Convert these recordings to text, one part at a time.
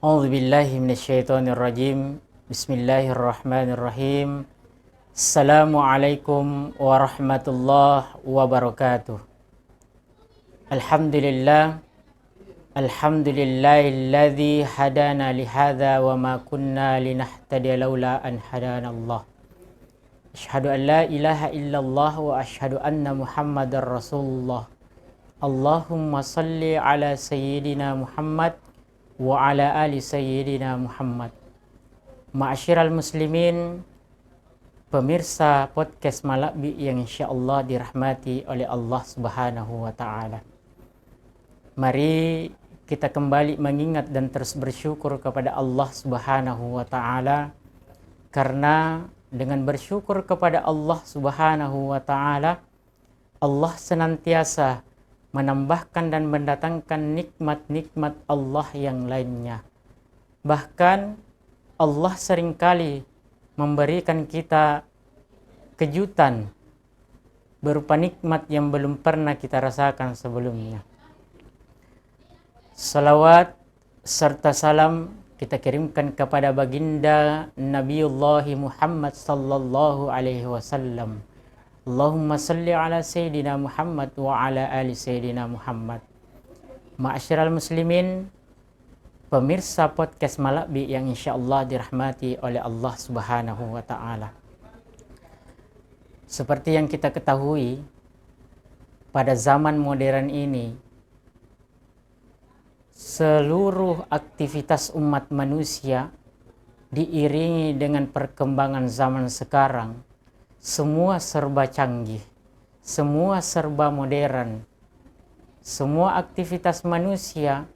A'udzu billahi minasyaitonir rajim. Bismillahirrahmanirrahim. Assalamualaikum warahmatullahi wabarakatuh. Alhamdulillah. Alhamdulillahilladzi hadana lihadza wa ma kunna linahtadiya laula an hadanallah. Asyhadu an la ilaha illallah wa asyhadu anna Muhammadar Rasulullah. Allahumma salli ala sayyidina Muhammad wa ala ali sayyidina Muhammad. Ma'asyiral muslimin, pemirsa podcast Malakbi yang insyaallah dirahmati oleh Allah Subhanahu wa taala. Mari kita kembali mengingat dan terus bersyukur kepada Allah Subhanahu wa taala, karena dengan bersyukur kepada Allah Subhanahu wa taala, Allah senantiasa menambahkan dan mendatangkan nikmat-nikmat Allah yang lainnya. Bahkan Allah seringkali memberikan kita kejutan berupa nikmat yang belum pernah kita rasakan sebelumnya. Salawat serta salam kita kirimkan kepada baginda Nabiullah Muhammad sallallahu alaihi wasallam. Allahumma salli ala Sayyidina Muhammad wa ala ali Sayyidina Muhammad. Ma'asyiral muslimin, pemirsa podcast Malakbi yang insyaallah dirahmati oleh Allah Subhanahu wa taala. Seperti yang kita ketahui, pada zaman modern ini seluruh aktivitas umat manusia diiringi dengan perkembangan zaman sekarang. Semua serba canggih, semua serba modern. Semua aktivitas manusia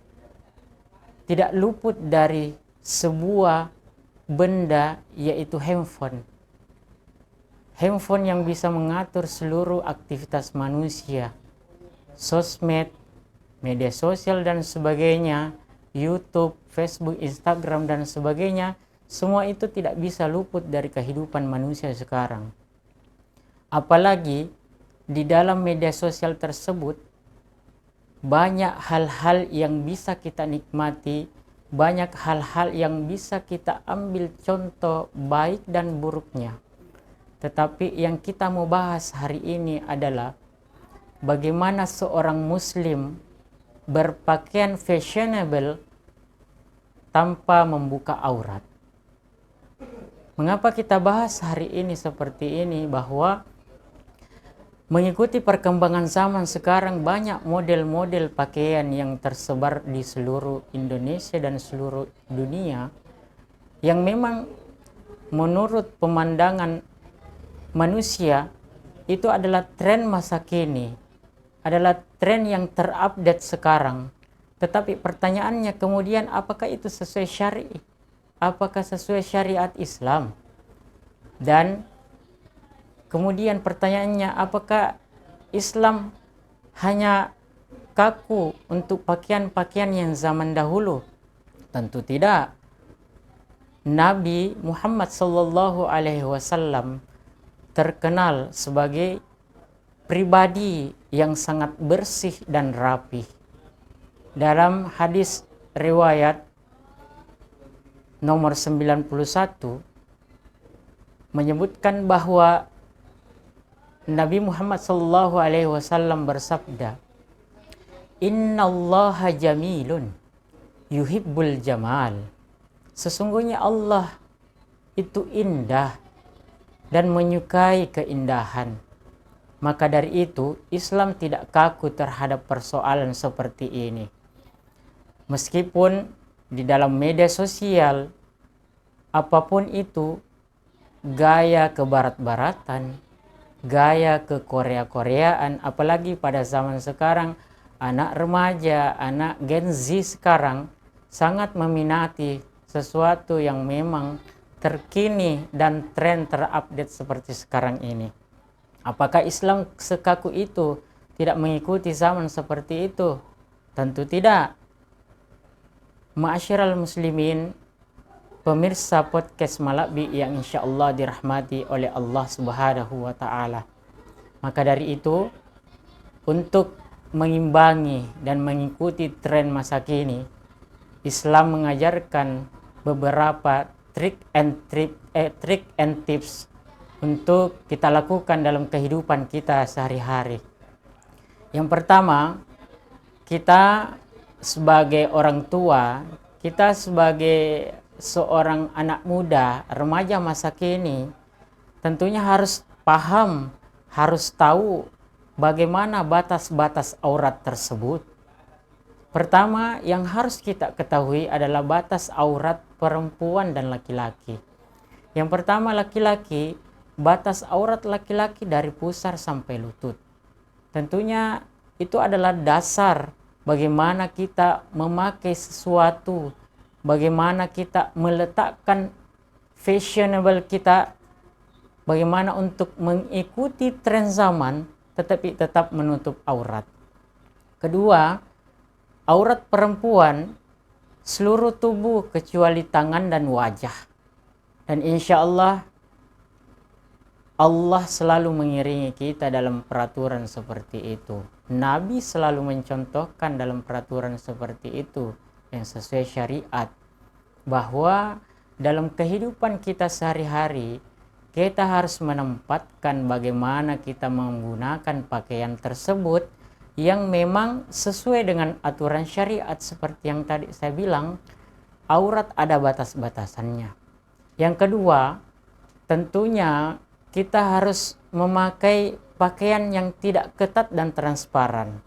tidak luput dari sebuah benda, yaitu handphone. Handphone yang bisa mengatur seluruh aktivitas manusia. Sosmed, media sosial dan sebagainya, YouTube, Facebook, Instagram dan sebagainya, semua itu tidak bisa luput dari kehidupan manusia sekarang. Apalagi di dalam media sosial tersebut banyak hal-hal yang bisa kita nikmati, banyak hal-hal yang bisa kita ambil contoh baik dan buruknya. Tetapi yang kita mau bahas hari ini adalah bagaimana seorang muslim berpakaian fashionable tanpa membuka aurat. Mengapa kita bahas hari ini seperti ini? Bahwa mengikuti perkembangan zaman sekarang, banyak model-model pakaian yang tersebar di seluruh Indonesia dan seluruh dunia yang memang menurut pemandangan manusia itu adalah tren masa kini, adalah tren yang terupdate sekarang. Tetapi pertanyaannya kemudian, apakah itu sesuai syariat? Apakah sesuai syariat Islam? Dan kemudian pertanyaannya, apakah Islam hanya kaku untuk pakaian-pakaian yang zaman dahulu? Tentu tidak. Nabi Muhammad sallallahu alaihi wasallam terkenal sebagai pribadi yang sangat bersih dan rapi. Dalam hadis riwayat nomor 91 menyebutkan bahwa Nabi Muhammad sallallahu alaihi wasallam bersabda, "Innallaha jamilun yuhibbul jamal." Sesungguhnya Allah itu indah dan menyukai keindahan. Maka dari itu, Islam tidak kaku terhadap persoalan seperti ini. Meskipun di dalam media sosial, apapun itu, gaya ke barat-baratan, gaya ke Korea-Koreaan, apalagi pada zaman sekarang, anak remaja, anak Gen Z sekarang sangat meminati sesuatu yang memang terkini dan tren terupdate seperti sekarang ini. Apakah Islam sekaku itu, tidak mengikuti zaman seperti itu? Tentu tidak. Ma'asyiral muslimin, pemirsa podcast Malakbi yang insyaallah dirahmati oleh Allah Subhanahu wa taala. Maka dari itu, untuk mengimbangi dan mengikuti tren masa kini, Islam mengajarkan beberapa trik and tips untuk kita lakukan dalam kehidupan kita sehari-hari. Yang pertama, kita sebagai orang tua, kita sebagai seorang anak muda, remaja masa kini, tentunya harus paham, harus tahu bagaimana batas-batas aurat tersebut. Pertama, yang harus kita ketahui adalah batas aurat perempuan dan laki-laki. Yang pertama, laki-laki, batas aurat laki-laki dari pusar sampai lutut. Tentunya itu adalah dasar bagaimana kita memakai sesuatu, bagaimana kita meletakkan fashionable kita, bagaimana untuk mengikuti tren zaman tetapi tetap menutup aurat. Kedua, aurat perempuan seluruh tubuh kecuali tangan dan wajah. Dan insya Allah selalu mengiringi kita dalam peraturan seperti itu. Nabi selalu mencontohkan dalam peraturan seperti itu yang sesuai syariat. Bahwa dalam kehidupan kita sehari-hari, kita harus menempatkan bagaimana kita menggunakan pakaian tersebut yang memang sesuai dengan aturan syariat. Seperti yang tadi saya bilang, aurat ada batas-batasannya. Yang kedua, tentunya kita harus memakai pakaian yang tidak ketat dan transparan.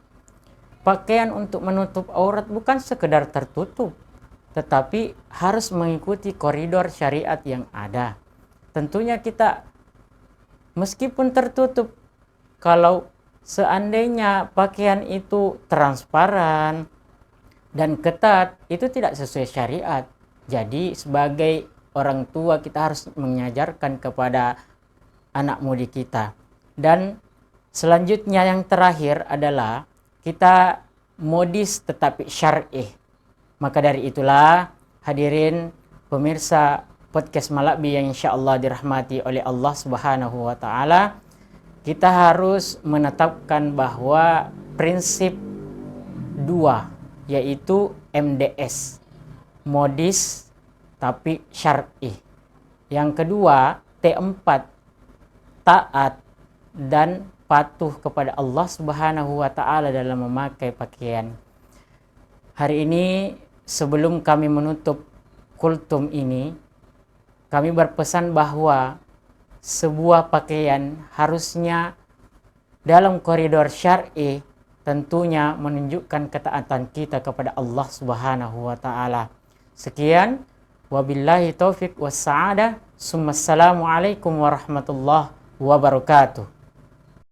Pakaian untuk menutup aurat bukan sekedar tertutup, tetapi harus mengikuti koridor syariat yang ada. Tentunya kita meskipun tertutup, kalau seandainya pakaian itu transparan dan ketat, itu tidak sesuai syariat. Jadi sebagai orang tua kita harus mengajarkan kepada anak mudi kita. Dan selanjutnya yang terakhir adalah kita modis tetapi syar'i. Maka dari itulah hadirin pemirsa podcast Malakbi yang insyaallah dirahmati oleh Allah Subhanahu wa taala, kita harus menetapkan bahwa prinsip 2 yaitu MDS, modis tapi syar'i. Yang kedua, T4, taat dan patuh kepada Allah Subhanahu wa taala dalam memakai pakaian. Hari ini sebelum kami menutup kultum ini, kami berpesan bahwa sebuah pakaian harusnya dalam koridor syar'i, tentunya menunjukkan ketaatan kita kepada Allah Subhanahu wa taala. Sekian, wabillahi taufik wassa'adah. Assalamualaikum warahmatullahi wabarakatuh.